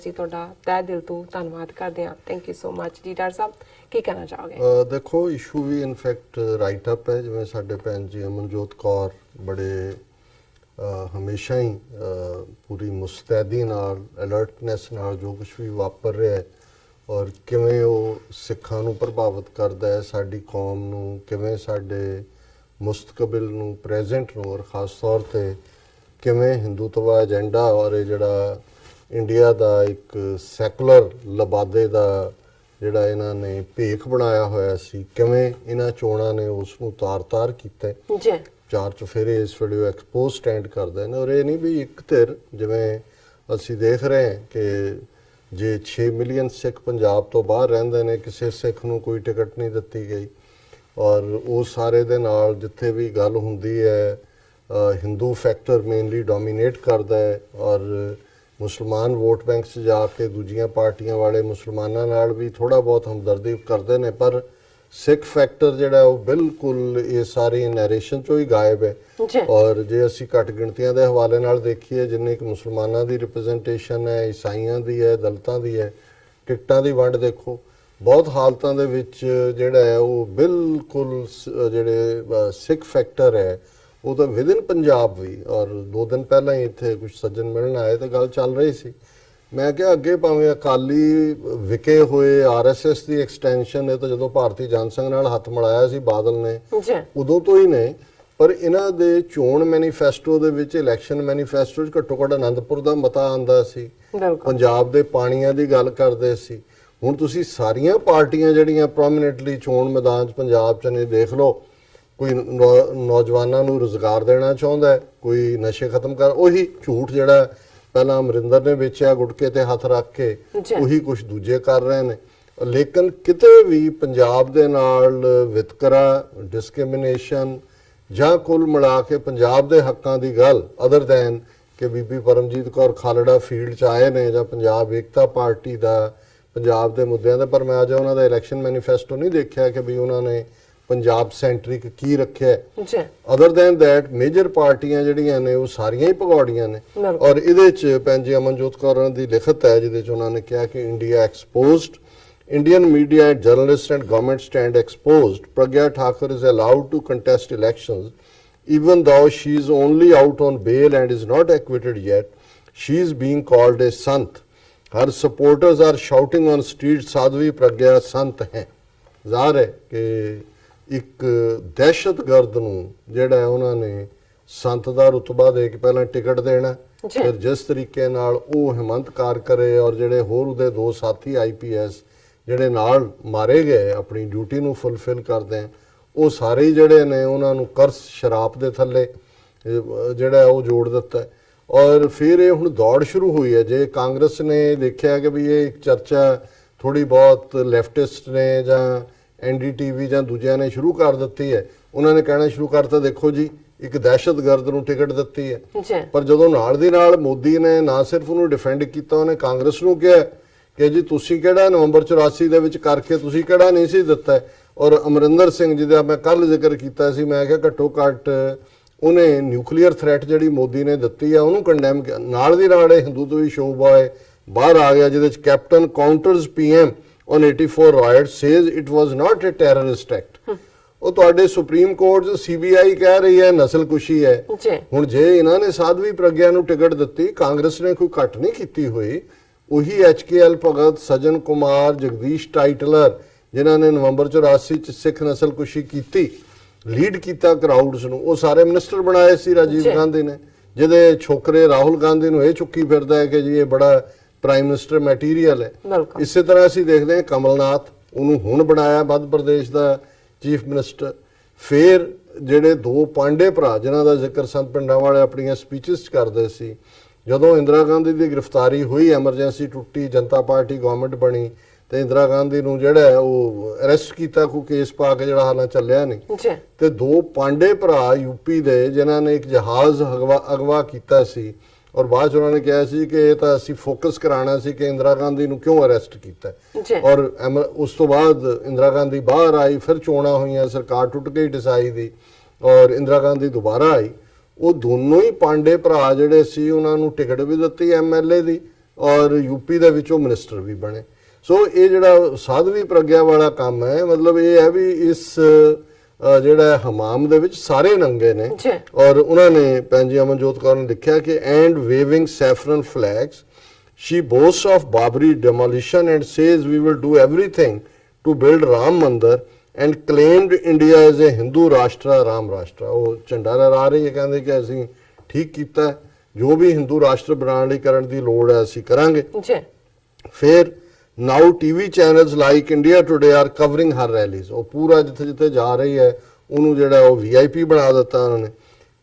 ਅਸੀਂ ਤੁਹਾਡਾ ਤਹਿ ਦਿਲ ਤੋਂ ਧੰਨਵਾਦ ਕਰਦੇ ਹਾਂ। ਥੈਂਕ ਯੂ ਸੋ ਮਚ ਜੀ। ਡਾਕਟਰ ਸਾਹਿਬ ਕੀ ਕਹਿਣਾ ਚਾਹੋਗੇ? ਦੇਖੋ, ਇਸ਼ੂ ਵੀ ਇਨਫੈਕਟ ਰਾਈਟ ਅਪ ਹੈ। ਜਿਵੇਂ ਸਾਡੇ ਭੈਣ ਜੀ ਅਮਨਜੋਤ ਕੌਰ ਬੜੇ ਹਮੇਸ਼ਾ ਹੀ ਪੂਰੀ ਮੁਸਤੈਦੀ ਨਾਲ, ਅਲਰਟਨੈਸ ਨਾਲ ਜੋ ਕੁਝ ਵੀ ਵਾਪਰ ਰਿਹਾ ਹੈ ਔਰ ਕਿਵੇਂ ਉਹ ਸਿੱਖਾਂ ਨੂੰ ਪ੍ਰਭਾਵਿਤ ਕਰਦਾ ਹੈ, ਸਾਡੀ ਕੌਮ ਨੂੰ, ਕਿਵੇਂ ਸਾਡੇ ਮੁਸਤਕਬਲ ਨੂੰ, ਪ੍ਰੈਜ਼ੈਂਟ ਨੂੰ, ਔਰ ਖ਼ਾਸ ਤੌਰ 'ਤੇ ਕਿਵੇਂ ਹਿੰਦੂਤਵਾ ਏਜੰਡਾ ਔਰ ਇਹ ਜਿਹੜਾ ਇੰਡੀਆ ਦਾ ਇੱਕ ਸੈਕੂਲਰ ਲਬਾਦੇ ਦਾ ਜਿਹੜਾ ਇਹਨਾਂ ਨੇ ਭੇਖ ਬਣਾਇਆ ਹੋਇਆ ਸੀ, ਕਿਵੇਂ ਇਹਨਾਂ ਚੋਣਾਂ ਨੇ ਉਸ ਨੂੰ ਤਾਰ-ਤਾਰ ਕੀਤਾ ਜੀ। ਚਾਰ ਚੁਫੇਰੇ ਇਸ ਵੇਲੇ ਐਕਸਪੋਜ਼ ਸਟੈਂਡ ਕਰਦੇ ਨੇ। ਔਰ ਇਹ ਨਹੀਂ ਵੀ ਇੱਕ ਧਿਰ, ਜਿਵੇਂ ਅਸੀਂ ਦੇਖ ਰਹੇ ਹਾਂ ਕਿ ਜੇ 6 ਮਿਲੀਅਨ ਸਿੱਖ ਪੰਜਾਬ ਤੋਂ ਬਾਹਰ ਰਹਿੰਦੇ ਨੇ, ਕਿਸੇ ਸਿੱਖ ਨੂੰ ਕੋਈ ਟਿਕਟ ਨਹੀਂ ਦਿੱਤੀ ਗਈ ਔਰ ਉਹ ਸਾਰੇ ਦੇ ਨਾਲ ਜਿੱਥੇ ਵੀ ਗੱਲ ਹੁੰਦੀ ਹੈ ਹਿੰਦੂ ਫੈਕਟਰ ਮੇਨਲੀ ਡੋਮੀਨੇਟ ਕਰਦਾ ਹੈ ਔਰ ਮੁਸਲਮਾਨ ਵੋਟ ਬੈਂਕ 'ਚ ਜਾ ਕੇ ਦੂਜੀਆਂ ਪਾਰਟੀਆਂ ਵਾਲੇ ਮੁਸਲਮਾਨਾਂ ਨਾਲ ਵੀ ਥੋੜ੍ਹਾ ਬਹੁਤ ਹਮਦਰਦੀ ਕਰਦੇ ਨੇ, ਪਰ ਸਿੱਖ ਫੈਕਟਰ ਜਿਹੜਾ ਉਹ ਬਿਲਕੁਲ ਇਹ ਸਾਰੀ ਨੈਰੇਸ਼ਨ 'ਚੋਂ ਹੀ ਗਾਇਬ ਹੈ। ਔਰ ਜੇ ਅਸੀਂ ਘੱਟ ਗਿਣਤੀਆਂ ਦੇ ਹਵਾਲੇ ਨਾਲ ਦੇਖੀਏ, ਜਿੰਨੇ ਕਿ ਮੁਸਲਮਾਨਾਂ ਦੀ ਰਿਪਰੈਜ਼ੈਂਟੇਸ਼ਨ ਹੈ, ਈਸਾਈਆਂ ਦੀ ਹੈ, ਦਲਿਤਾਂ ਦੀ ਹੈ, ਟਿਕਟਾਂ ਦੀ ਵੰਡ ਦੇਖੋ, ਬਹੁਤ ਹਾਲਤਾਂ ਦੇ ਵਿੱਚ ਜਿਹੜਾ ਹੈ ਉਹ ਬਿਲਕੁਲ ਜਿਹੜੇ ਸਿੱਖ ਫੈਕਟਰ ਹੈ ਉਹ ਤਾਂ ਵਿਦਿਨ ਪੰਜਾਬ ਵੀ। ਔਰ 2 ਦਿਨ ਪਹਿਲਾਂ ਹੀ ਇੱਥੇ ਕੁਝ ਸੱਜਣ ਮਿਲਣ ਆਏ ਤਾਂ ਗੱਲ ਚੱਲ ਰਹੀ ਸੀ। ਮੈਂ ਕਿਹਾ ਅੱਗੇ ਭਾਵੇਂ ਅਕਾਲੀ ਵਿਕੇ ਹੋਏ ਆਰਐਸਐਸ ਦੀ ਐਕਸਟੈਂਸ਼ਨ ਹੈ, ਤਾਂ ਜਦੋਂ ਭਾਰਤੀ ਜਨਸੰਘ ਨਾਲ ਹੱਥ ਮਿਲਾਇਆ ਸੀ ਬਾਦਲ ਨੇ ਉਦੋਂ ਤੋਂ ਹੀ ਨੇ, ਪਰ ਇਹਨਾਂ ਦੇ ਚੋਣ ਮੈਨੀਫੈਸਟੋ ਦੇ ਵਿੱਚ, ਇਲੈਕਸ਼ਨ ਮੈਨੀਫੈਸਟੋ 'ਚ ਘੱਟੋ ਘੱਟ ਅਨੰਦਪੁਰ ਦਾ ਮਤਾ ਆਂਦਾ ਸੀ, ਪੰਜਾਬ ਦੇ ਪਾਣੀਆਂ ਦੀ ਗੱਲ ਕਰਦੇ ਸੀ। ਹੁਣ ਤੁਸੀਂ ਸਾਰੀਆਂ ਪਾਰਟੀਆਂ ਜਿਹੜੀਆਂ ਪ੍ਰੋਮੀਨੈਂਟਲੀ ਚੋਣ ਮੈਦਾਨ 'ਚ ਪੰਜਾਬ 'ਚ ਨੇ ਦੇਖ ਲਓ, ਕੋਈ ਨੌਜਵਾਨਾਂ ਨੂੰ ਰੁਜ਼ਗਾਰ ਦੇਣਾ ਚਾਹੁੰਦਾ ਹੈ, ਕੋਈ ਨਸ਼ੇ ਖਤਮ ਕਰ, ਉਹੀ ਝੂਠ ਜਿਹੜਾ ਪਹਿਲਾਂ ਅਮਰਿੰਦਰ ਨੇ ਵੇਚਿਆ ਗੁਟਕੇ ਤੇ ਹੱਥ ਰੱਖ ਕੇ, ਉਹੀ ਕੁਝ ਦੂਜੇ ਕਰ ਰਹੇ ਨੇ। ਲੇਕਿਨ ਕਿਤੇ ਵੀ ਪੰਜਾਬ ਦੇ ਨਾਲ ਵਿਤਕਰਾ, ਡਿਸਕ੍ਰਿਮੀਨੇਸ਼ਨ ਜਾਂ ਕੁੱਲ ਮਿਲਾ ਕੇ ਪੰਜਾਬ ਦੇ ਹੱਕਾਂ ਦੀ ਗੱਲ, ਅਦਰ ਦੈਨ ਕਿ ਬੀਬੀ ਪਰਮਜੀਤ ਕੌਰ ਖਾਲੜਾ ਫੀਲਡ 'ਚ ਆਏ ਨੇ ਜਾਂ ਪੰਜਾਬ ਏਕਤਾ ਪਾਰਟੀ ਦਾ ਪੰਜਾਬ ਦੇ ਮੁੱਦਿਆਂ ਦਾ, ਪਰ ਮੈਂ ਅੱਜ ਉਹਨਾਂ ਦਾ ਇਲੈਕਸ਼ਨ ਮੈਨੀਫੈਸਟੋ ਨਹੀਂ ਦੇਖਿਆ ਕਿ ਵੀ ਉਹਨਾਂ ਨੇ ਪੰਜਾਬ ਸੈਂਟਰਿਕ ਕੀ ਰੱਖਿਆ। ਅਦਰ ਦੈਨ ਦੈਟ ਮੇਜਰ ਪਾਰਟੀਆਂ ਜਿਹੜੀਆਂ ਨੇ ਉਹ ਸਾਰੀਆਂ ਹੀ ਭਗੌੜੀਆਂ ਨੇ। ਔਰ ਇਹਦੇ 'ਚ ਭੈਣ ਜੀ ਅਮਨਜੋਤ ਕੌਰ ਦੀ ਲਿਖਤ ਹੈ ਜਿਹਦੇ 'ਚ ਉਹਨਾਂ ਨੇ ਕਿਹਾ ਕਿ India exposed, Indian media, journalists and government stand exposed. Pragya Thakur is allowed to contest elections even though she is only out on bail and is not acquitted yet. She is being called a sant. Her supporters are shouting on streets, Sadhvi Pragya sant hai. ਜ਼ਾਹਰ ਹੈ ਕਿ ਇੱਕ ਦਹਿਸ਼ਤਗਰਦ ਨੂੰ ਜਿਹੜਾ ਹੈ ਉਹਨਾਂ ਨੇ ਸੰਤ ਦਾ ਰੁਤਬਾ ਦੇ ਕੇ ਪਹਿਲਾਂ ਟਿਕਟ ਦੇਣਾ, ਫਿਰ ਜਿਸ ਤਰੀਕੇ ਨਾਲ ਉਹ ਹਿਮੰਤਕਾਰ ਕਰੇ ਔਰ ਜਿਹੜੇ ਹੋਰ ਉਹਦੇ 2 ਸਾਥੀ IPS ਜਿਹੜੇ ਨਾਲ ਮਾਰੇ ਗਏ ਆਪਣੀ ਡਿਊਟੀ ਨੂੰ ਫੁੱਲਫਿਲ ਕਰਦੇ ਆ, ਉਹ ਸਾਰੇ ਜਿਹੜੇ ਨੇ ਉਹਨਾਂ ਨੂੰ ਕਰਸ ਸ਼ਰਾਪ ਦੇ ਥੱਲੇ ਜਿਹੜਾ ਉਹ ਜੋੜ ਦਿੱਤਾ। ਔਰ ਫਿਰ ਇਹ ਹੁਣ ਦੌੜ ਸ਼ੁਰੂ ਹੋਈ ਹੈ। ਜੇ ਕਾਂਗਰਸ ਨੇ ਦੇਖਿਆ ਕਿ ਵੀ ਇਹ ਇੱਕ ਚਰਚਾ ਥੋੜੀ ਬਹੁਤ ਲੈਫਟਿਸਟ ਨੇ ਜਾਂ NDTV ਜਾਂ ਦੂਜਿਆਂ ਨੇ ਸ਼ੁਰੂ ਕਰ ਦਿੱਤੀ ਹੈ, ਉਹਨਾਂ ਨੇ ਕਹਿਣਾ ਸ਼ੁਰੂ ਕਰਤਾ ਦੇਖੋ ਜੀ ਇੱਕ ਦਹਿਸ਼ਤਗਰਦ ਨੂੰ ਟਿਕਟ ਦਿੱਤੀ ਹੈ। ਪਰ ਜਦੋਂ ਨਾਲ ਦੀ ਨਾਲ ਮੋਦੀ ਨੇ ਨਾ ਸਿਰਫ ਉਹਨੂੰ ਡਿਫੈਂਡ ਕੀਤਾ, ਉਹਨੇ ਕਾਂਗਰਸ ਨੂੰ ਕਿਹਾ ਕਿ ਜੀ ਤੁਸੀਂ ਕਿਹੜਾ ਨਵੰਬਰ 84 ਦੇ ਵਿੱਚ ਕਰਕੇ ਤੁਸੀਂ ਕਿਹੜਾ ਨਹੀਂ ਸੀ ਦਿੱਤਾ। ਔਰ ਅਮਰਿੰਦਰ ਸਿੰਘ ਜਿਹਦਾ ਮੈਂ ਕੱਲ ਜ਼ਿਕਰ ਕੀਤਾ ਸੀ, ਮੈਂ ਕਿਹਾ ਘੱਟੋ ਘੱਟ ਉਹਨੇ ਨਿਊਕਲੀਅਰ ਥ੍ਰੈਟ ਜਿਹੜੀ ਮੋਦੀ ਨੇ ਦਿੱਤੀ ਆ ਉਹਨੂੰ ਕੰਡੈਮ ਕੀਤਾ। ਨਾਲ ਦੀ ਨਾਲ ਹਿੰਦੂਤਵੀ ਸ਼ੋ ਬॉय ਬਾਹਰ ਆ ਗਿਆ ਜਿਹਦੇ 'ਚ captain counters PM on 84 riots says it was not a terrorist act. ਉਹ ਤੁਹਾਡੇ ਸੁਪਰੀਮ ਕੋਰਟ 'ਚ CBI ਕਹਿ ਰਹੀ ਹੈ ਨਸਲਕੁਸ਼ੀ ਹੈ। ਹੁਣ ਜੇ ਇਹਨਾਂ ਨੇ ਸਾਧਵੀ ਪ੍ਰਗਿਆ ਨੂੰ ਟਿਕਟ ਦਿੱਤੀ, ਕਾਂਗਰਸ ਨੇ ਕੋਈ ਘੱਟ ਨਹੀਂ ਕੀਤੀ ਹੋਈ। ਉਹੀ HKL ਭਗਤ, ਸਜਨ ਕੁਮਾਰ, ਜਗਦੀਸ਼ ਟਾਈਟਲਰ ਜਿਨ੍ਹਾਂ ਨੇ ਨਵੰਬਰ 84 'ਚ ਸਿੱਖ ਨਸਲਕੁਸ਼ੀ ਕੀਤੀ, ਲੀਡ ਕੀਤਾ ਕਰਾਊਡਸ ਨੂੰ, ਉਹ ਸਾਰੇ ਮਿਨਿਸਟਰ ਬਣਾਏ ਸੀ ਰਾਜੀਵ ਗਾਂਧੀ ਨੇ, ਜਿਹਦੇ ਛੋਕਰੇ ਰਾਹੁਲ ਗਾਂਧੀ ਨੂੰ ਇਹ ਚੁੱਕੀ ਫਿਰਦਾ ਹੈ ਕਿ ਜੀ ਇਹ ਬੜਾ ਪ੍ਰਾਈਮ ਮਿਨਿਸਟਰ ਮੈਟੀਰੀਅਲ ਹੈ। ਇਸੇ ਤਰ੍ਹਾਂ ਅਸੀਂ ਦੇਖਦੇ ਹਾਂ ਕਮਲਨਾਥ, ਉਹਨੂੰ ਹੁਣ ਬਣਾਇਆ ਮੱਧ ਪ੍ਰਦੇਸ਼ ਦਾ ਚੀਫ ਮਿਨਿਸਟਰ। ਫਿਰ ਜਿਹੜੇ 2 ਪਾਂਡੇ ਭਰਾ ਜਿਨ੍ਹਾਂ ਦਾ ਜ਼ਿਕਰ ਸੰਤ ਪਿੰਡਾਂ ਵਾਲੇ ਆਪਣੀਆਂ ਸਪੀਚਸ 'ਚ ਕਰਦੇ ਸੀ, ਜਦੋਂ ਇੰਦਰਾ ਗਾਂਧੀ ਦੀ ਗ੍ਰਿਫਤਾਰੀ ਹੋਈ, ਐਮਰਜੈਂਸੀ ਟੁੱਟੀ, ਜਨਤਾ ਪਾਰਟੀ ਗਵਰਨਮੈਂਟ ਬਣੀ ਤੇ ਇੰਦਰਾ ਗਾਂਧੀ ਨੂੰ ਜਿਹੜਾ ਉਹ ਅਰੈਸਟ ਕੀਤਾ, ਕੋਈ ਕੇਸ ਪਾ ਕੇ ਜਿਹੜਾ ਹਾਲਾਂ ਚੱਲਿਆ ਨਹੀਂ। ਤੇ 2 ਪਾਂਡੇ ਭਰਾ UP ਦੇ ਜਿਨ੍ਹਾਂ ਨੇ ਇੱਕ ਜਹਾਜ਼ ਅਗਵਾ ਕੀਤਾ ਸੀ ਔਰ ਬਾਅਦ 'ਚ ਉਹਨਾਂ ਨੇ ਕਿਹਾ ਸੀ ਕਿ ਇਹ ਤਾਂ ਅਸੀਂ ਫੋਕਸ ਕਰਾਉਣਾ ਸੀ ਕਿ ਇੰਦਰਾ ਗਾਂਧੀ ਨੂੰ ਕਿਉਂ ਅਰੈਸਟ ਕੀਤਾ। ਔਰ ਉਸ ਤੋਂ ਬਾਅਦ ਇੰਦਰਾ ਗਾਂਧੀ ਬਾਹਰ ਆਈ, ਫਿਰ ਚੋਣਾਂ ਹੋਈਆਂ, ਸਰਕਾਰ ਟੁੱਟ ਗਈ ਢਿਸਾਈ ਦੀ ਔਰ ਇੰਦਰਾ ਗਾਂਧੀ ਦੁਬਾਰਾ ਆਈ। ਉਹ ਦੋਨੋਂ ਹੀ ਪਾਂਡੇ ਭਰਾ ਜਿਹੜੇ ਸੀ ਉਹਨਾਂ ਨੂੰ ਟਿਕਟ ਵੀ ਦਿੱਤੀ MLA ਦੀ ਔਰ ਯੂਪੀ ਦੇ ਵਿੱਚ ਉਹ ਮਿਨਿਸਟਰ ਵੀ ਬਣੇ। ਸੋ ਇਹ ਜਿਹੜਾ ਸਾਧਵੀ ਪ੍ਰਗਿਆ ਵਾਲਾ ਕੰਮ ਹੈ, ਮਤਲਬ ਇਹ ਹੈ ਵੀ ਇਸ ਜਿਹੜਾ ਹਮਾਮ ਦੇ ਵਿੱਚ ਸਾਰੇ ਨੰਗੇ ਨੇ। ਔਰ ਉਹਨਾਂ ਨੇ ਭੈਣ ਜੀ ਅਮਨਜੋਤ ਕੌਰ ਨੇ ਲਿਖਿਆ ਕਿ and waving saffron flags she boasts of Babri demolition and says we will do everything to build Ram Mandir and claimed India as a Hindu Rashtra, Ram Rashtra। ਉਹ ਝੰਡਾ ਲਹਿਰਾ ਰਹੀ ਹੈ, ਕਹਿੰਦੇ ਕਿ ਅਸੀਂ ਠੀਕ ਕੀਤਾ, ਜੋ ਵੀ ਹਿੰਦੂ ਰਾਸ਼ਟਰ ਬਣਾਉਣ ਲਈ ਕਰਨ ਦੀ ਲੋੜ ਹੈ ਅਸੀਂ ਕਰਾਂਗੇ। ਫਿਰ now TV channels like India Today are covering her rallies। ਉਹ ਪੂਰਾ ਜਿੱਥੇ ਜਿੱਥੇ ਜਾ ਰਹੀ ਹੈ ਉਹਨੂੰ ਜਿਹੜਾ ਉਹ VIP ਬਣਾ ਦਿੱਤਾ ਉਹਨਾਂ ਨੇ।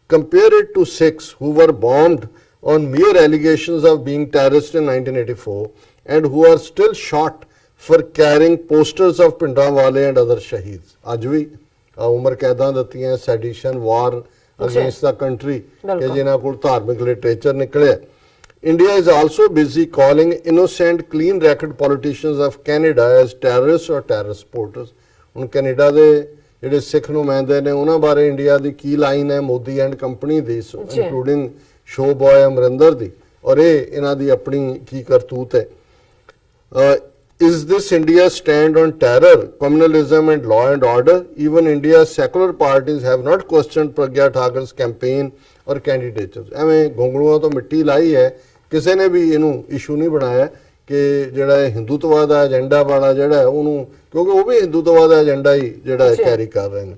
Compare it to Sikhs who were bombed on mere allegations of being terrorists in 1984 and who are still shot for carrying posters of Pindawale and other shaheeds। ਅੱਜ ਵੀ ਉਮਰ ਕੈਦਾਂ ਦਿੱਤੀਆਂ ਸੈਡੀਸ਼ਨ ਵਾਰ ਅਗੇਂਸਟ ਦਾ ਕੰਟਰੀ ਕਿ ਜਿਨ੍ਹਾਂ ਕੋਲ ਧਾਰਮਿਕ ਲਿਟਰੇਚਰ ਨਿਕਲਿਆ। India is also busy calling innocent clean record politicians of Canada as terrorists or terrorist supporters। ਹੁਣ Canada ਦੇ ਜਿਹੜੇ ਸਿੱਖ ਨੁਮਾਇੰਦੇ ਨੇ ਉਹਨਾਂ ਬਾਰੇ ਇੰਡੀਆ ਦੀ ਕੀ ਲਾਈਨ ਹੈ Modi and company the, ਇੰਕਲੂਡਿੰਗ show boy Amarinder ਦੀ, ਔਰ ਇਹ ਇਹਨਾਂ ਦੀ ਆਪਣੀ ਕੀ ਕਰਤੂਤ ਹੈ। Is this India's stand on terror, communalism and law and order? Even India's secular parties have not questioned Pragya Thakur's campaign or candidature। ਐਵੇਂ ਘੁੰਗੜੂਆਂ ਤੋਂ ਮਿੱਟੀ ਲਾਈ ਹੈ, ਕਿਸੇ ਨੇ ਵੀ ਇਹਨੂੰ ਇਸ਼ੂ ਨਹੀਂ ਬਣਾਇਆ ਕਿ ਜਿਹੜਾ ਹਿੰਦੂਤਵਾ ਦਾ ਏਜੰਡਾ ਵਾਲਾ ਜਿਹੜਾ ਉਹਨੂੰ, ਕਿਉਂਕਿ ਉਹ ਵੀ ਹਿੰਦੂਤਵਾ ਦਾ ਏਜੰਡਾ ਹੀ ਜਿਹੜਾ ਕੈਰੀ ਕਰ ਰਹੇ ਨੇ।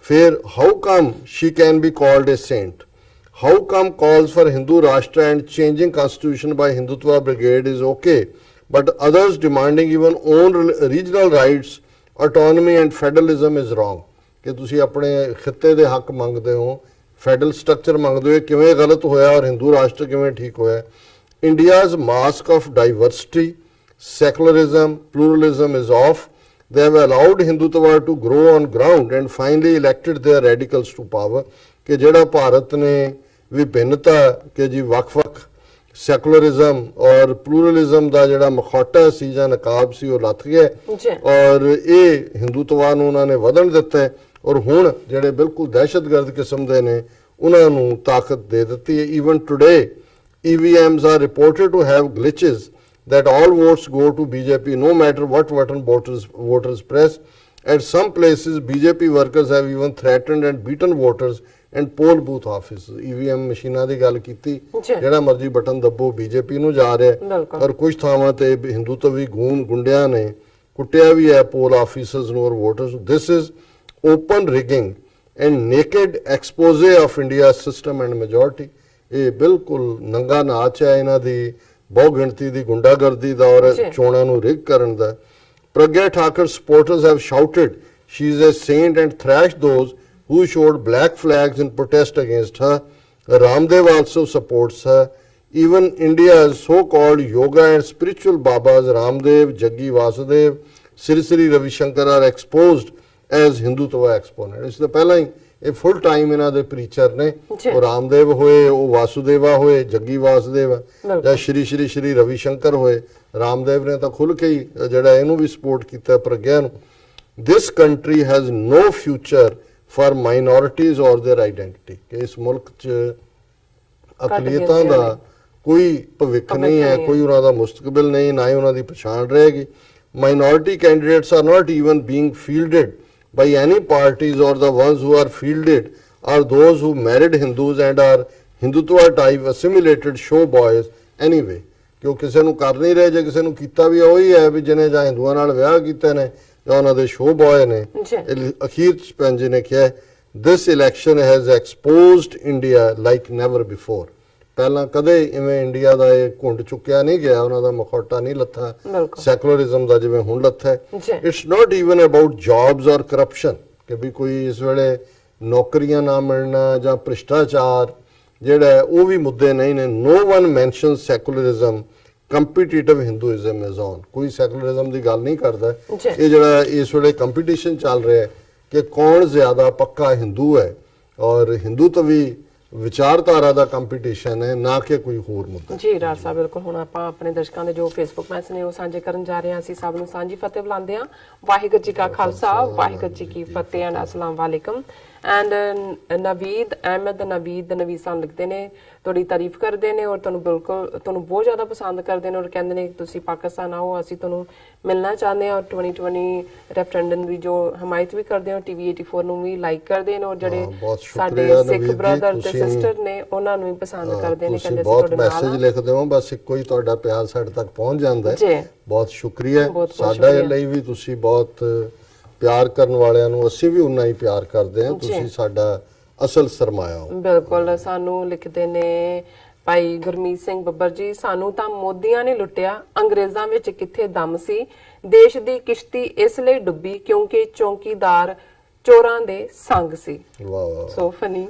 ਫਿਰ how come she can be called a saint? How come calls for Hindu Rashtra and changing constitution by Hindutva brigade is okay, but others demanding even own regional rights, autonomy and federalism is wrong? ਕਿ ਤੁਸੀਂ ਆਪਣੇ ਖਿੱਤੇ ਦੇ ਹੱਕ ਮੰਗਦੇ ਹੋ, federal structure ਮੰਗਦੇ ਹੋ, ਕਿਵੇਂ ਗਲਤ ਹੋਇਆ ਔਰ ਹਿੰਦੂ ਰਾਸ਼ਟਰ ਕਿਵੇਂ ਠੀਕ ਹੋਇਆ? India's mask of diversity, secularism, pluralism is off. They have allowed Hindutva to grow on ground and finally elected their radicals to power। ਕਿ ਜਿਹੜਾ ਭਾਰਤ ਨੇ ਵਿਭਿੰਨਤਾ ਕਿ ਜੀ ਵੱਖ-ਵੱਖ ਸੈਕੂਲਰਿਜ਼ਮ ਔਰ ਪਲੂਰਲਿਜ਼ਮ ਦਾ ਜਿਹੜਾ ਮਖੌਟਾ ਸੀ ਜਾਂ ਨਕਾਬ ਸੀ ਉਹ ਲੱਥ ਗਿਆ ਔਰ ਇਹ ਹਿੰਦੂਤਵਾ ਨੂੰ ਉਹਨਾਂ ਨੇ ਵਧਣ ਦਿੱਤਾ ਹੈ ਔਰ ਹੁਣ ਜਿਹੜੇ ਬਿਲਕੁਲ ਦਹਿਸ਼ਤਗਰਦ ਕਿਸਮ ਦੇ ਨੇ ਉਹਨਾਂ ਨੂੰ ਤਾਕਤ ਦੇ ਦਿੱਤੀ ਹੈ। Even today EVMs are reported to have glitches that all votes go to BJP no matter what button voters press। At some places BJP workers have even threatened and beaten voters and poll booth offices। EVM ਮਸ਼ੀਨਾਂ ਦੀ ਗੱਲ ਕੀਤੀ, ਜਿਹੜਾ ਮਰਜ਼ੀ button ਦੱਬੋ BJP ਨੂੰ ਜਾ ਰਿਹਾ ਔਰ ਕੁਝ ਥਾਵਾਂ ਤੇ ਹਿੰਦੂਤਵੀ ਗੁੰਡਿਆਂ ਨੇ ਕੁੱਟਿਆ ਵੀ ਹੈ ਪੋਲ ਆਫਿਸਰਸ ਨੂੰ ਔਰ voters. This is open rigging and naked expose of India's system and majority। ਇਹ ਬਿਲਕੁਲ ਨੰਗਾ ਨਾਚ ਹੈ ਇਹਨਾਂ ਦੀ ਬਹੁ ਗਿਣਤੀ ਦੀ ਗੁੰਡਾਗਰਦੀ ਦਾ ਔਰ ਚੋਣਾਂ ਨੂੰ ਰਿਗ ਕਰਨ ਦਾ। Pragya Thakur supporters have shouted she is a saint and thrashed those who showed black flags in protest against her। Ramdev also supports her। Even India's so-called yoga and spiritual babas Ramdev, Jaggi Vasudev, Sri Sri Ravi Shankar are exposed as Hindutva exponent। ਇਸ ਤੋਂ ਪਹਿਲਾਂ ਹੀ ਇਹ full time ਇਹਨਾਂ ਦੇ preacher ਨੇ, ਉਹ ਰਾਮਦੇਵ ਹੋਏ, ਉਹ ਵਾਸੁਦੇਵਾ ਹੋਏ, ਜੱਗੀ ਵਾਸੁਦੇਵ ਜਾਂ ਸ਼੍ਰੀ ਰਵੀ ਸ਼ੰਕਰ ਹੋਏ। ਰਾਮਦੇਵ ਨੇ ਤਾਂ ਖੁੱਲ ਕੇ ਹੀ ਜਿਹੜਾ ਇਹਨੂੰ ਵੀ ਸਪੋਰਟ ਕੀਤਾ ਪ੍ਰਗਿਆ ਨੂੰ। This country has no future for minorities or their identity। ਕਿ ਇਸ ਮੁਲਕ 'ਚ ਅਕਲੀਅਤਾਂ ਦਾ ਕੋਈ ਭਵਿੱਖ ਨਹੀਂ ਹੈ, ਕੋਈ ਉਹਨਾਂ ਦਾ ਮੁਸਤਕਬਲ ਨਹੀਂ, ਨਾ ਹੀ ਉਹਨਾਂ ਦੀ ਪਛਾਣ ਰਹੇਗੀ। Minority candidates are not even being fielded by any parties, or the ones who are fielded are those who married Hindus and are Hindutva type assimilated show boys anyway। ਕਿ ਉਹ ਕਿਸੇ ਨੂੰ ਕਰ ਨਹੀਂ ਰਹੇ, ਜੇ ਕਿਸੇ ਨੂੰ ਕੀਤਾ ਵੀ ਉਹੀ ਹੈ ਵੀ ਜਿਹਨੇ ਜਾਂ ਹਿੰਦੂਆਂ ਨਾਲ ਵਿਆਹ ਕੀਤੇ ਨੇ ਜਾਂ ਉਹਨਾਂ ਦੇ ਸ਼ੋ ਬॉय ਨੇ। ਅਖੀਰ 'ਚ ਭੈਣ ਜੀ ਨੇ ਕਿਹਾ this election has exposed India like never before। ਪਹਿਲਾਂ ਕਦੇ ਇਵੇਂ ਇੰਡੀਆ ਦਾ ਇਹ ਘੁੰਡ ਚੁੱਕਿਆ ਨਹੀਂ ਗਿਆ, ਉਹਨਾਂ ਦਾ ਮਖੌਟਾ ਨਹੀਂ ਲੱਥਾ ਸੈਕੂਲਰਿਜ਼ਮ ਦਾ ਜਿਵੇਂ ਹੁਣ ਲੱਥਾ ਹੈ। It's not even about jobs ਔਰ ਕਰਪਸ਼ਨ ਕਿ ਵੀ ਕੋਈ ਇਸ ਵੇਲੇ ਨੌਕਰੀਆਂ ਨਾ ਮਿਲਣਾ ਜਾਂ ਭ੍ਰਿਸ਼ਟਾਚਾਰ ਜਿਹੜਾ ਉਹ ਵੀ ਮੁੱਦੇ ਨਹੀਂ ਨੇ। No one mentions secularism, competitive Hinduism is on. ਕੋਈ ਸੈਕੂਲਰਿਜ਼ਮ ਦੀ ਗੱਲ ਨਹੀਂ ਕਰਦਾ। ਇਹ ਜਿਹੜਾ ਇਸ ਵੇਲੇ ਕੰਪੀਟੀਸ਼ਨ ਚੱਲ ਰਿਹਾ ਹੈ ਕਿ ਕੌਣ ਜ਼ਿਆਦਾ ਪੱਕਾ ਹਿੰਦੂ ਹੈ ਔਰ ਹਿੰਦੂਤਵੀ ਵਿਚਾਰਧਾਰਾ ਦਾ ਕੰਪੀਟੀਸ਼ਨ ਹੈ, ਨਾ ਕਿ ਕੋਈ ਹੋਰ ਮੁੱਦਾ। ਜੀ ਡਾਕਟਰ ਸਾਹਿਬ ਬਿਲਕੁਲ। ਹੁਣ ਆਪਾਂ ਆਪਣੇ ਦਰਸ਼ਕਾਂ ਦੇ ਜੋ ਫੇਸਬੁੱਕ ਮੈਸੇਜ ਨੇ ਉਹ ਸਾਂਝੇ ਕਰਨ ਜਾ ਰਹੇ ਹਾਂ। ਅਸੀਂ ਸਭ ਨੂੰ ਸਾਂਝੀ ਫਤਿਹ ਬੁਲਾਉਂਦੇ ਹਾਂ। ਵਾਹਿਗੁਰੂ ਜੀ ਕਾ ਖਾਲਸਾ, ਵਾਹਿਗੁਰੂ ਜੀ ਕੀ ਫਤਿਹ and Islam ਵਾਲੇਕਮ। And Naveed Ahmad Naveed ਸਾਨੂੰ ਲਿਖਦੇ ਨੇ ਤੁਹਾਡੀ ਤਾਰੀਫ ਕਰਦੇ ਨੇ ਔਰ ਤੁਹਾਨੂੰ ਬਹੁਤ ਜ਼ਿਆਦਾ ਪਸੰਦ ਕਰਦੇ ਨੇ ਔਰ ਕਹਿੰਦੇ ਨੇ ਕਿ ਤੁਸੀਂ ਪਾਕਿਸਤਾਨ ਆਓ, ਅਸੀਂ ਤੁਹਾਨੂੰ ਮਿਲਣਾ ਚਾਹੁੰਦੇ ਹਾਂ ਔਰ 2020 ਰੈਫਰੈਂਡਮ ਦੀ ਜੋ ਹਮਾਇਤ ਵੀ ਕਰਦੇ ਹੋ, ਟੀਵੀ 84 ਨੂੰ ਵੀ ਲਾਈਕ ਕਰਦੇ ਨੇ ਔਰ ਜਿਹੜੇ ਸਾਡੇ ਸਿੱਖ ਬ੍ਰਦਰ ਤੇ ਸਿਸਟਰ ਨੇ ਉਹਨਾਂ ਨੂੰ ਵੀ ਪਸੰਦ ਕਰਦੇ ਨੇ, ਕਹਿੰਦੇ ਅਸੀਂ ਬਹੁਤ ਤੁਹਾਡੇ ਨਾਲ ਮੈਸੇਜ ਲਿਖਦੇ ਹੋ, ਬਸ ਇੱਕੋ ਹੀ ਤੁਹਾਡਾ ਪਿਆਰ ਸਾਡੇ ਤੱਕ ਪਹੁੰਚ ਜਾਂਦਾ ਜੀ। ਹੈ। ਬਹੁਤ ਸ਼ੁਕਰੀਆ। ਬਹੁਤ ਸਾਡਾ ਲਈ ਵੀ ਤੁਸੀਂ ਬਹੁਤ ਪਿਆਰ ਕਰਨ ਵਾਲਿਆਂ ਨੂੰ ਅਸੀਂ ਵੀ ਉਨਾ ਹੀ ਪਿਆਰ ਕਰਦੇ ਹਾਂ। ਤੁਸੀਂ ਸਾਡਾ ਅਸਲ ਸਰਮਾਇਆ ਹੋ। ਬਿਲਕੁਲ। ਸਾਨੂੰ ਲਿਖਦੇ ਨੇ ਭਾਈ ਗੁਰਮੀਤ ਸਿੰਘ ਬੱਬਰ ਜੀ, ਸਾਨੂੰ ਤਾਂ ਮੋਦੀਆਂ ਨੇ ਲੁੱਟਿਆ, ਅੰਗਰੇਜ਼ਾਂ ਵਿੱਚ ਕਿੱਥੇ ਦਮ ਸੀ, ਦੇਸ਼ ਦੀ ਕਿਸ਼ਤੀ ਇਸ ਲਈ ਡੁੱਬੀ ਕਿਉਂਕਿ ਚੌਕੀਦਾਰ ਚੋਰਾਂ ਦੇ ਸੰਗ ਸੀ। ਵਾਹ ਵਾਹ, ਸੋ ਫਨੀ।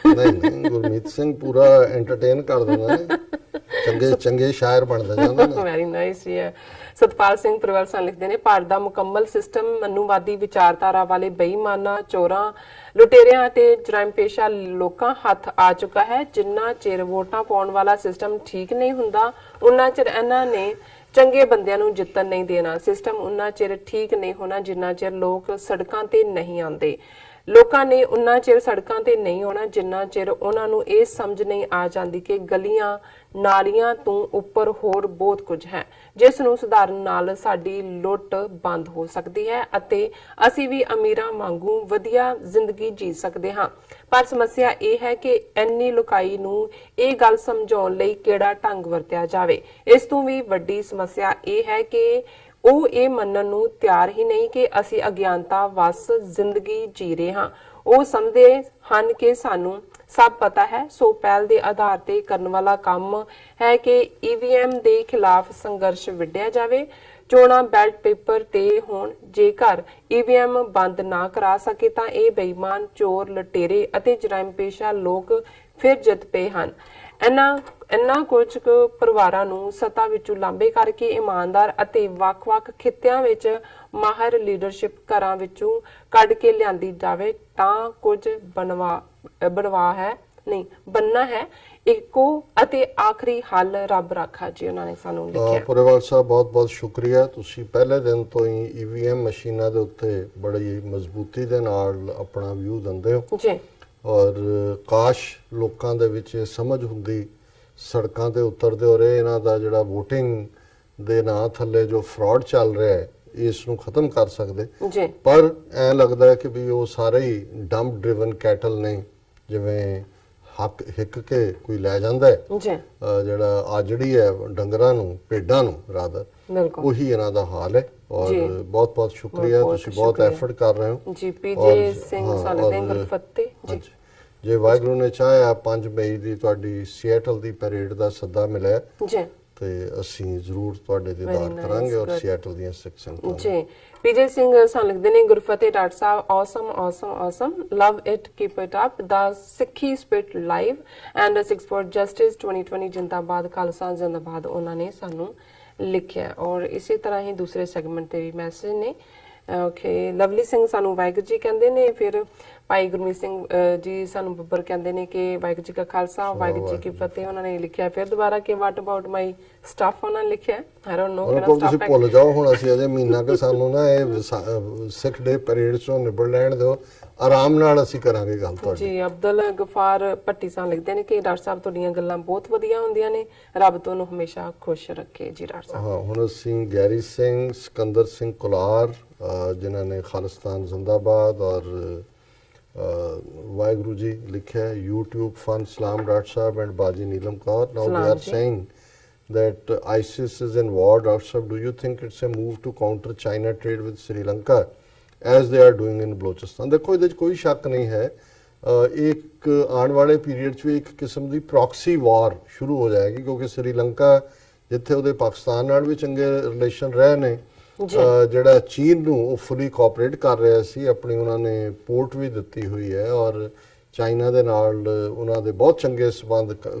ਨਹੀਂ ਗੁਰਮੀਤ ਸਿੰਘ ਪੂਰਾ ਐਂਟਰਟੇਨ ਕਰ ਦਿੰਦਾ ਨੇ, ਚੰਗੇ ਸ਼ਾਇਰ ਬਣਦਾ ਜਾਂਦਾ ਨੇ। Very nice. ਸਤਪਾਲ ਸਿੰਘ ਪ੍ਰਵਰਸਨ ਲਿਖਦੇ ਨੇ ਭਾਰਤ ਦਾ ਮੁਕੰਮਲ ਸਿਸਟਮ ਮਨੂਵਾਦੀ ਵਿਚਾਰਧਾਰਾ ਵਾਲੇ ਬੇਈਮਾਨਾਂ, ਚੋਰਾਂ, ਲੁਟੇਰਿਆਂ ਅਤੇ ਜਰਾਇਮ-ਪੇਸ਼ਾ ਲੋਕਾਂ ਹੱਥ ਆ ਚੁੱਕਾ ਹੈ। ਜਿੰਨਾ ਚਿਰ ਵੋਟਾਂ ਪਾਉਣ ਵਾਲਾ ਸਿਸਟਮ ਠੀਕ ਨਹੀਂ ਹੁੰਦਾ ਉਨਾ ਚਿਰ ਇਹਨਾਂ ਨੇ ਚੰਗੇ ਬੰਦਿਆਂ ਨੂੰ ਜਿੱਤਣ ਨਹੀਂ ਦੇਣਾ। ਸਿਸਟਮ ਉਨਾ ਚਿਰ ਠੀਕ ਨਹੀਂ ਹੋਣਾ ਜਿੰਨਾ ਚਿਰ ਲੋਕ ਸੜਕਾਂ ਤੇ ਨਹੀਂ ਆਉਂਦੇ। ਲੋਕਾਂ ਨੇ ਉਨਾ ਚਿਰ ਸੜਕਾਂ ਤੇ ਨਹੀਂ ਆਉਣਾ ਜਿੰਨਾ ਚਿਰ ਉਹਨਾਂ ਨੂੰ ਇਹ ਸਮਝ ਨਹੀਂ ਆ ਜਾਂਦੀ ਕਿ ਗਲੀਆਂ ਨਾਲੀਆਂ ਤੋਂ ਉੱਪਰ ਹੋਰ ਬਹੁਤ ਕੁਝ ਹੈ ਜਿਸ ਨੂੰ ਸੁਧਾਰਨ ਨਾਲ ਸਾਡੀ ਲੁੱਟ ਬੰਦ ਹੋ ਸਕਦੀ ਹੈ ਅਤੇ ਅਸੀਂ ਵੀ ਅਮੀਰਾਂ ਵਾਂਗੂ ਵਧੀਆ ਜ਼ਿੰਦਗੀ ਜੀ ਸਕਦੇ ਹਾਂ। ਪਰ ਸਮੱਸਿਆ ਇਹ ਹੈ ਕਿ ਇੰਨੀ ਲੁਕਾਈ ਨੂੰ ਇਹ ਗੱਲ ਸਮਝਾਉਣ ਲਈ ਕਿਹੜਾ ਢੰਗ ਵਰਤਿਆ ਜਾਵੇ। ਇਸ ਤੋਂ ਵੀ ਵੱਡੀ ਸਮੱਸਿਆ ਇਹ ਹੈ ਕਿ ਉਹ ਇਹ ਮੰਨਣ ਨੂੰ ਤਿਆਰ ਹੀ ਨਹੀਂ ਕਿ ਅਸੀਂ ਅਗਿਆਨਤਾ ਵਸ ਜ਼ਿੰਦਗੀ ਜੀ ਰਹੇ ਹਾਂ। ਉਹ ਸਮਝਦੇ ਹਨ ਕਿ ਸਾਨੂੰ ਸਭ ਪਤਾ ਹੈ, ਸੋ ਪਹਿਲ ਦੇ ਆਧਾਰ ਤੇ ਕਰਨ ਵਾਲਾ ਕੰਮ ਹੈ ਕਿ ਈਵੀਐਮ ਦੇ ਖਿਲਾਫ ਸੰਘਰਸ਼ ਵਿੱਢਿਆ ਜਾਵੇ। ਚੋਣਾਂ ਬੈਲਟ ਪੇਪਰ ਤੇ ਹੋਣ। ਜੇਕਰ ਈਵੀਐਮ ਬੰਦ ਨਾ ਕਰਾ ਸਕੇ ਤਾਂ ਇਹ ਬੇਈਮਾਨ, ਚੋਰ, ਲੁਟੇਰੇ ਅਤੇ ਜਰਾਇਮ-ਪੇਸ਼ਾ ਲੋਕ ਫਿਰ ਜਿੱਤ ਪਏ ਹਨ। ਇਹਨਾਂ ਕੁਝ ਪਰਿਵਾਰਾਂ ਨੂੰ ਸੱਤਾ ਵਿੱਚੋਂ ਲਾਂਭੇ ਕਰਕੇ ਇਮਾਨਦਾਰ ਅਤੇ ਵੱਖ-ਵੱਖ ਖਿੱਤਿਆਂ ਵਿੱਚ ਮਾਹਰ ਲੀਡਰਸ਼ਿਪ ਘਰਾਂ ਵਿੱਚੋਂ ਕੱਢ ਕੇ ਲਿਆਂਦੀ ਜਾਵੇ ਤਾਂ ਕੁਝ ਬੰਨਾ ਹੈ। ਇੱਕੋ ਅਤੇ ਆਖਰੀ ਹੱਲ ਰੱਬ ਰਾਖਾ ਜੀ ਉਹਨਾਂ ਨੇ ਸਾਨੂੰ ਲਿਖਿਆ। ਪੁਰੇਵਾਲ ਸਾਹਿਬ ਬਹੁਤ ਬਹੁਤ ਸ਼ੁਕਰੀਆ। ਤੁਸੀਂ ਪਹਿਲੇ ਦਿਨ ਤੋਂ ਹੀ ਈਵੀਐਮ ਮਸ਼ੀਨਾਂ ਦੇ ਉੱਤੇ ਬੜੀ ਮਜ਼ਬੂਤੀ ਦੇ ਨਾਲ ਆਪਣਾ ਵਿਊ ਦਿੰਦੇ ਹੋ ਜੀ ਔਰ ਕਾਸ਼ ਲੋਕਾਂ ਦੇ ਵਿੱਚ ਇਹ ਸਮਝ ਹੁੰਦੀ, ਸੜਕਾਂ ਤੇ ਉਤਰਦੇ ਹੋ ਰਹੇ ਇਹਨਾਂ ਦਾ ਜਿਹੜਾ VOTING ਦੇ ਨਾਂ ਥੱਲੇ ਜੋ ਫਰਾਡ ਚੱਲ ਰਿਹਾ ਹੈ ਇਸ ਨੂੰ ਖਤਮ ਕਰ ਸਕਦੇ। ਜੀ ਪਰ ਐ ਲੱਗਦਾ ਹੈ ਕਿ ਵੀ ਉਹ ਸਾਰੇ ਹੀ ਡੰਪ ਡਰਿਵਨ ਕੈਟਲ ਨੇ, ਜਿਵੇਂ ਹੱਕ ਹਿੱਕ ਕੇ ਕੋਈ ਲੈ ਜਾਂਦਾ ਹੈ ਜੀ ਜਿਹੜਾ ਆਜੜੀ ਹੈ ਡੰਗਰਾਂ ਨੂੰ, ਭੇਡਾਂ ਨੂੰ ਰਾਦਰ, ਬਿਲਕੁਲ ਉਹੀ ਇਹਨਾਂ ਦਾ ਹਾਲ ਹੈ। ਔਰ ਬਹੁਤ ਬਹੁਤ ਸ਼ੁਕਰੀਆ, ਤੁਸੀਂ ਬਹੁਤ ਐਫਰਟ ਕਰ ਰਹੇ ਹੋ ਜੀ। ਪੀਜੇ ਸਿੰਘ ਸਾਲਦੇ ਗੁਰਫਤੇ ਜੀ। ਜੇ ਵਾਹਿਗੁਰੂ ਨੇ ਚਾਹਿਆ 5 ਮਈ ਦੀ ਤੁਹਾਡੀ ਸੀਐਟਲ ਦੀ ਪੈਰੇਡ ਦਾ ਸੱਦਾ ਮਿਲਿਆ ਜੀ ਤੇ ਅਸੀਂ ਜ਼ਰੂਰ ਤੁਹਾਡੇ ਦੀਦਾਰ ਕਰਾਂਗੇ ਔਰ ਸੀਐਟਲ ਦੀਆਂ ਸੈਕਸ਼ਨ ਜੀ। ਪੀਜੇ ਸਿੰਘ ਸਾਨੂੰ ਲਿਖਦੇ ਨੇ Gurfateh doctor Sahib awesome love it keep it up the ਸਿੱਖੀ spirit live and 6 for justice 2020 ਜਿੰਦਾਬਾਦ ਖਾਲਸਾ ਜਿੰਦਾਬਾਦ ਉਹਨਾਂ ਨੇ ਸਾਨੂੰ ਲਿਖਿਆ। ਔਰ ਇਸੇ ਤਰ੍ਹਾਂ ਹੀ ਦੂਸਰੇ ਸੈਗਮੈਂਟ ਤੇ ਵੀ ਮੈਸੇਜ ਨੇ। ਓਕੇ, ਲਵਲੀ ਸਿੰਘ ਸਾਨੂੰ ਵਾਹਿਗੁਰੂ ਜੀ ਕਹਿੰਦੇ ਨੇ। ਫਿਰ ਭਾਈ ਗੁਰਮੀਤ ਸਿੰਘ ਜੀ ਸਾਨੂੰ ਬੱਬਰ ਕਹਿੰਦੇ ਨੇ ਕਿ ਵਾਹਿਗੁਰੂ ਜੀ ਕਾ ਖਾਲਸਾ ਵਾਹਿਗੁਰੂ ਜੀ ਕੀ ਫਤਿਹ ਉਹਨਾਂ ਨੇ ਲਿਖਿਆ। ਫਿਰ ਦੁਬਾਰਾ ਕਿ ਵਾਟ ਅਬਾਊਟ ਮਾਈ ਸਟਾਫ ਉਹਨਾਂ ਨੇ ਲਿਖਿਆ। ਆਈ ਡੋਨਟ ਨੋ ਕਿਹੜਾ ਤੁਸੀਂ ਭੁੱਲ ਜਾਓ ਹੁਣ, ਅਸੀਂ ਅਜੇ ਮਹੀਨਾ ਕਿ ਸਾਨੂੰ ਨਾ ਇਹ ਸਿੱਖ ਡੇ ਪੈਰੇਡ ਚੋਂ ਨਿਬੜ ਲੈਣ ਦਿਓ, ਆਰਾਮ ਨਾਲ ਅਸੀਂ ਕਰਾਂਗੇ ਗੱਲ ਤੁਹਾਡੀ। ਜੀ ਅਬਦੁਲ ਗਫਾਰ ਭੱਟੀ ਸਾਹਿਬ ਲਿਖਦੇ ਨੇ ਕਿ ਡਾਕਟਰ ਸਾਹਿਬ ਤੁਹਾਡੀਆਂ ਗੱਲਾਂ ਬਹੁਤ ਵਧੀਆ ਹੁੰਦੀਆਂ ਨੇ, ਰੱਬ ਤੁਹਾਨੂੰ ਹਮੇਸ਼ਾ ਖੁਸ਼ ਰੱਖੇ ਜੀ ਡਾਕਟਰ ਸਾਹਿਬ। ਹਾਂ, ਹੁਣ ਅਸੀਂ ਗੈਰੀ ਸਿੰਘ, ਸਿਕੰਦਰ ਸਿੰਘ ਕੁਲਾਰ ਜਿਨ੍ਹਾਂ ਨੇ ਖਾਲਿਸਤਾਨ ਜ਼ਿੰਦਾਬਾਦ ਔਰ ਵਾਹਿਗੁਰੂ ਜੀ ਲਿਖਿਆ। YouTube ਫਨ ਸਲਾਮ ਡਾਕਟਰ ਸਾਹਿਬ ਐਂਡ ਬਾਜੀ Neelam Kaur. ਨਾउ they are saying that ISIS is in war. Dr. Sahab, do you think it's a move to counter China trade with Sri Lanka as they are doing in Balochistan? ਦੇਖੋ ਇਹਦੇ 'ਚ ਕੋਈ ਸ਼ੱਕ ਨਹੀਂ ਹੈ, ਇੱਕ ਆਉਣ ਵਾਲੇ ਪੀਰੀਅਡ 'ਚ ਵੀ ਇੱਕ ਕਿਸਮ ਦੀ ਪ੍ਰੌਕਸੀ ਵਾਰ ਸ਼ੁਰੂ ਹੋ ਜਾਏਗੀ ਕਿਉਂਕਿ ਸ੍ਰੀਲੰਕਾ ਜਿੱਥੇ ਉਹਦੇ ਪਾਕਿਸਤਾਨ ਨਾਲ ਵੀ ਚੰਗੇ ਰਿਲੇਸ਼ਨ ਰਹੇ ਨੇ, ਜਿਹੜਾ ਚੀਨ ਨੂੰ ਉਹ ਫੁੱਲੀ ਕੋਆਪਰੇਟ ਕਰ ਰਿਹਾ ਸੀ, ਆਪਣੀ ਉਹਨਾਂ ਨੇ ਪੋਰਟ ਵੀ ਦਿੱਤੀ ਹੋਈ ਹੈ ਔਰ ਚਾਈਨਾ ਦੇ ਨਾਲ ਉਹਨਾਂ ਦੇ ਬਹੁਤ ਚੰਗੇ ਸਬੰਧ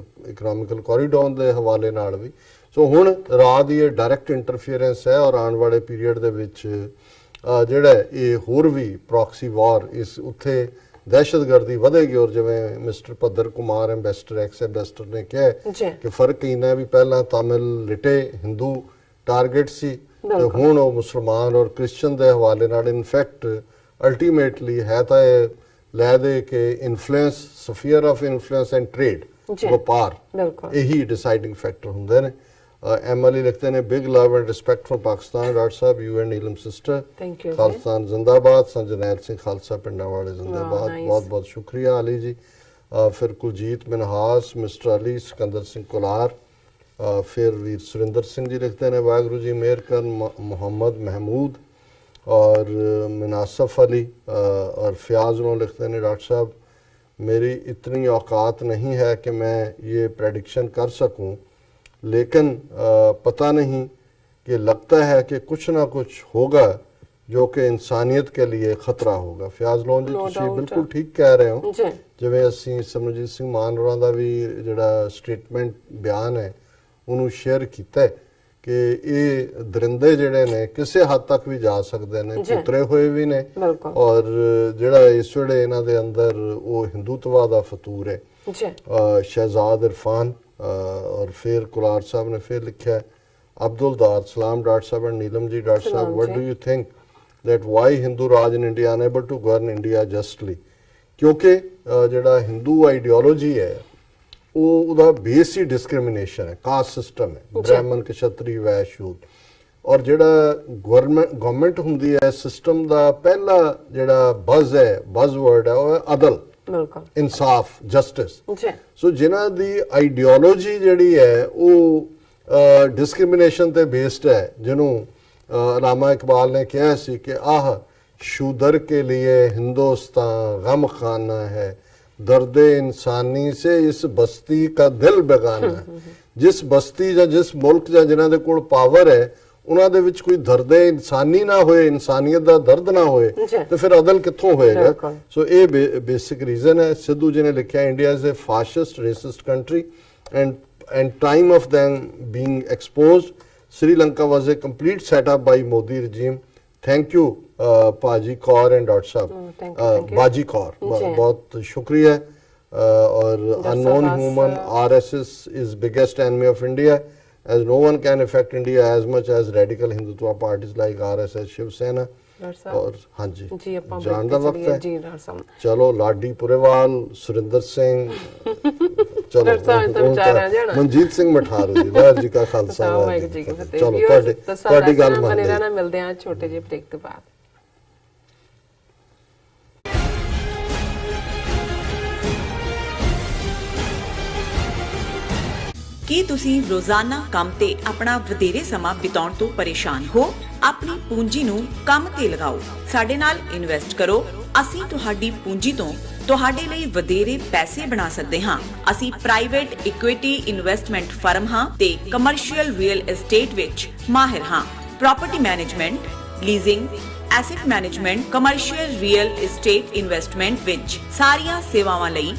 ਇਕਨੋਮਿਕਲ ਕੋਰੀਡੋਰ ਦੇ ਹਵਾਲੇ ਨਾਲ ਵੀ। ਸੋ ਹੁਣ ਰਾਹ ਦੀ ਇਹ ਡਾਇਰੈਕਟ ਇੰਟਰਫੀਅਰੈਂਸ ਹੈ ਔਰ ਆਉਣ ਵਾਲੇ ਪੀਰੀਅਡ ਦੇ ਵਿੱਚ ਜਿਹੜਾ ਇਹ ਹੋਰ ਵੀ ਪ੍ਰੌਕਸੀ ਵਾਰ ਇਸ ਉੱਥੇ ਦਹਿਸ਼ਤਗਰਦੀ ਵਧੇਗੀ। ਔਰ ਜਿਵੇਂ ਮਿਸਟਰ ਭੱਦਰ ਕੁਮਾਰ ਐਂਬੈਸਡਰ ਨੇ ਕਿਹਾ ਕਿ ਫਰਕ ਇਹਨਾਂ ਵੀ ਪਹਿਲਾਂ ਤਾਮਿਲ ਲਿਟੇ ਹਿੰਦੂ ਟਾਰਗੇਟ ਸੀ ਤੇ ਹੁਣ ਉਹ ਮੁਸਲਮਾਨ ਔਰ ਕ੍ਰਿਸਚਨ ਦੇ ਹਵਾਲੇ ਨਾਲ ਇਨਫੈਕਟ ਅਲਟੀਮੇਟਲੀ ਹੈ ਤਾਂ ਇਹ ਲੈ ਦੇ ਕਿ influence, sphere of influence and trade, ਜੀ। ਵਪਾਰ, ਬਿਲਕੁਲ। ਇਹੀ ਡਿਸਾਈਡਿੰਗ ਫੈਕਟਰ ਹੁੰਦੇ ਨੇ। ਐਮਐਲਏ ਲਿਖਦੇ ਨੇ big love and respect for Pakistan. Doctor ਸਾਹਿਬ, you and Neelam sister, thank you. Khalistan ਜ਼ਿੰਦਾਬਾਦ। ਸੰਜਨੈਲ ਸਿੰਘ ਖਾਲਸਾ ਪਿੰਡਾਂ ਵਾਲੇ ਜ਼ਿੰਦਾਬਾਦ। nice। ਬਹੁਤ ਬਹੁਤ ਸ਼ੁਕਰੀਆ ਅਲੀ ਜੀ। ਫਿਰ ਕੁਲਜੀਤ ਮਨਹਾਸ, ਮਿਸਟਰ ਅਲੀ, ਸਿਕੰਦਰ ਸਿੰਘ ਕੁਲਾਰ। ਫਿਰ ਵੀਰ ਸੁਰਿੰਦਰ ਸਿੰਘ ਜੀ ਲਿਖते हैं वाहगुरु जी मेहर कर। मोहम्मद महमूद और मुनासफ अली और फयाज उन्होंने लिखते हैं डॉक्टर साहब मेरी इतनी औकात नहीं है कि मैं ये प्रेडिक्शन कर सकूं, लेकिन पता नहीं कि लगता है कि कुछ ना कुछ होगा जो कि इंसानियत के लिए खतरा होगा। फयाज लोन जी No ਤੁਸੀਂ doubt। ਬਿਲਕੁਲ ਠੀਕ ਕਹਿ ਰਹੇ ਹੋ। ਜੀ। ਜਿਵੇਂ ਅਸੀਂ ਸਿਮਰਜੀਤ ਸਿੰਘ ਮਾਨ ਹੋਰਾਂ ਦਾ ਵੀ ਜਿਹੜਾ ਸਟੇਟਮੈਂਟ ਬਿਆਨ ਹੈ ਉਹਨੂੰ ਸ਼ੇਅਰ ਕੀਤਾ ਹੈ ਕਿ ਇਹ ਦਰਿੰਦੇ ਜਿਹੜੇ ਨੇ ਕਿਸੇ ਹੱਦ ਤੱਕ ਵੀ ਜਾ ਸਕਦੇ ਨੇ, ਜੀ। ਉਤਰੇ ਹੋਏ ਵੀ ਨੇ। ਬਿਲਕੁਲ। ਔਰ ਜਿਹੜਾ ਇਸ ਵੇਲੇ ਇਹਨਾਂ ਦੇ ਅੰਦਰ ਉਹ ਹਿੰਦੂਤਵਾ ਦਾ ਫਤੂਰ ਹੈ। ਜੀ। शहजाद इरफान और फिर कुलार साहब ने फिर लिखा है अब्दुल दार सलाम डॉक्टर साहब एंड नीलम जी। डॉक्टर साहब, सलाम व्हाट जी। Do you think that why Hindu raj in India unable to govern India justly? क्योंकि ਜਿਹੜਾ ਹਿੰਦੂ ਆਈਡੀਓਲੋਜੀ ਹੈ ਉਹ ਉਹਦਾ ਬੇਸ ਹੀ ਡਿਸਕ੍ਰਿਮੀਨੇਸ਼ਨ ਹੈ, ਕਾਸਟ ਸਿਸਟਮ ਹੈ, ਬ੍ਰਾਹਮਣ ਕਸ਼ਤਰੀ ਵੈਸ਼ ਸ਼ੂਦ। ਔਰ ਜਿਹੜਾ ਗਵਰਨਮੈਂਟ ਹੁੰਦੀ ਹੈ ਸਿਸਟਮ ਦਾ ਪਹਿਲਾ ਜਿਹੜਾ ਬਜ਼ ਹੈ, ਬਜ਼ ਵਰਡ ਹੈ, ਉਹ ਹੈ ਅਦਲ, ਬਿਲਕੁਲ। ਇਨਸਾਫ, ਜਸਟਿਸ। ਜੀ। ਸੋ ਜਿਨ੍ਹਾਂ ਦੀ ਆਈਡੀਓਲੋਜੀ ਜਿਹੜੀ ਹੈ ਉਹ ਡਿਸਕ੍ਰਿਮੀਨੇਸ਼ਨ ਤੇ ਬੇਸਡ ਹੈ, ਜਿਹਨੂੰ ਅਲਾਮਾ ਇਕਬਾਲ ਨੇ ਕਿਹਾ ਸੀ ਕਿ ਆਹ शूदर के लिए हिंदुस्तान गम खाना है, दर्द इंसानी से इस बस्ती का दिल बेगाना है। जिस बस्ती ਜਾਂ ਜਿਸ ਮੁਲਕ ਜਾਂ ਜਿਨ੍ਹਾਂ ਦੇ ਕੋਲ ਪਾਵਰ ਹੈ ਉਹਨਾਂ ਦੇ ਵਿੱਚ ਕੋਈ ਦਰਦ ਇਨਸਾਨੀ ਨਾ ਹੋਏ, ਇਨਸਾਨੀਅਤ ਦਾ ਦਰਦ ਨਾ ਹੋਏ ਤੇ ਫਿਰ ਅਦਲ ਕਿੱਥੋਂ ਹੋਏਗਾ? ਸੋ ਇਹ ਬੇਸਿਕ ਰੀਜ਼ਨ ਹੈ। ਸਿੱਧੂ ਜੀ ਨੇ ਲਿਖਿਆ India is a fascist racist country and time of them being exposed, Sri Lanka was a complete setup by Modi regime। Thank you पाजी कौर एंड डॉक्टर साहब। बाजी कौर, बहुत शुक्रिया। और unknown human RSS is biggest enemy of India as no one can affect India as much as radical Hindutva parties like RSS, Shiv Sena। और हाँ जी जी, ਆਪਾਂ ਜਾਣ ਦਾ ਵਕਤ ਹੈ। ਜੀ ਡਾਕਟਰ ਸਾਹਿਬ, ਚਲੋ ਲਾਡੀ ਪੁਰੇਵਾਲ, ਸੁਰਿੰਦਰ ਸਿੰਘ, ਚਲੋ ਮਨਜੀਤ ਸਿੰਘ ਮਠਾਰੂ ਜੀ, ਵਾਹਿਗੁਰੂ ਜੀ ਕਾ ਖਾਲਸਾ, ਵਾਹਿਗੁਰੂ ਜੀ ਕੀ ਫਤਿਹ। ਚਲੋ ਤੁਹਾਡੀ ਗੱਲ ਮੰਨਦੇ ਰਹਿਣਾ, ਮਿਲਦੇ ਆ ਛੋਟੇ ਜਿਹੇ ਬ੍ਰੇਕ ਤੋਂ ਬਾਅਦ। ਕੀ ਤੁਸੀਂ ਰੋਜ਼ਾਨਾ ਕੰਮ ਤੇ ਆਪਣਾ ਵਧੇਰੇ ਸਮਾਂ ਬਿਤਾਉਣ ਤੋਂ ਪਰੇਸ਼ਾਨ ਹੋ? ਆਪਣੀ ਪੂੰਜੀ ਨੂੰ ਕੰਮ ਤੇ ਲਗਾਓ, ਸਾਡੇ ਨਾਲ ਇਨਵੈਸਟ ਕਰੋ। ਅਸੀਂ ਤੁਹਾਡੀ ਪੂੰਜੀ ਤੋਂ ਤੁਹਾਡੇ ਲਈ ਵਧੇਰੇ ਪੈਸੇ ਬਣਾ ਸਕਦੇ ਹਾਂ। ਅਸੀਂ ਪ੍ਰਾਈਵੇਟ ਇਕੁਇਟੀ ਇਨਵੈਸਟਮੈਂਟ ਫਰਮ ਹਾਂ ਤੇ ਕਮਰਸ਼ੀਅਲ ਰੀਅਲ ਏਸਟੇਟ ਵਿੱਚ ਮਾਹਿਰ ਹਾਂ। Property management, leasing, asset management, commercial real estate investment ਵਿੱਚ ਸਾਰੀਆਂ ਸੇਵਾਵਾਂ ਲਈ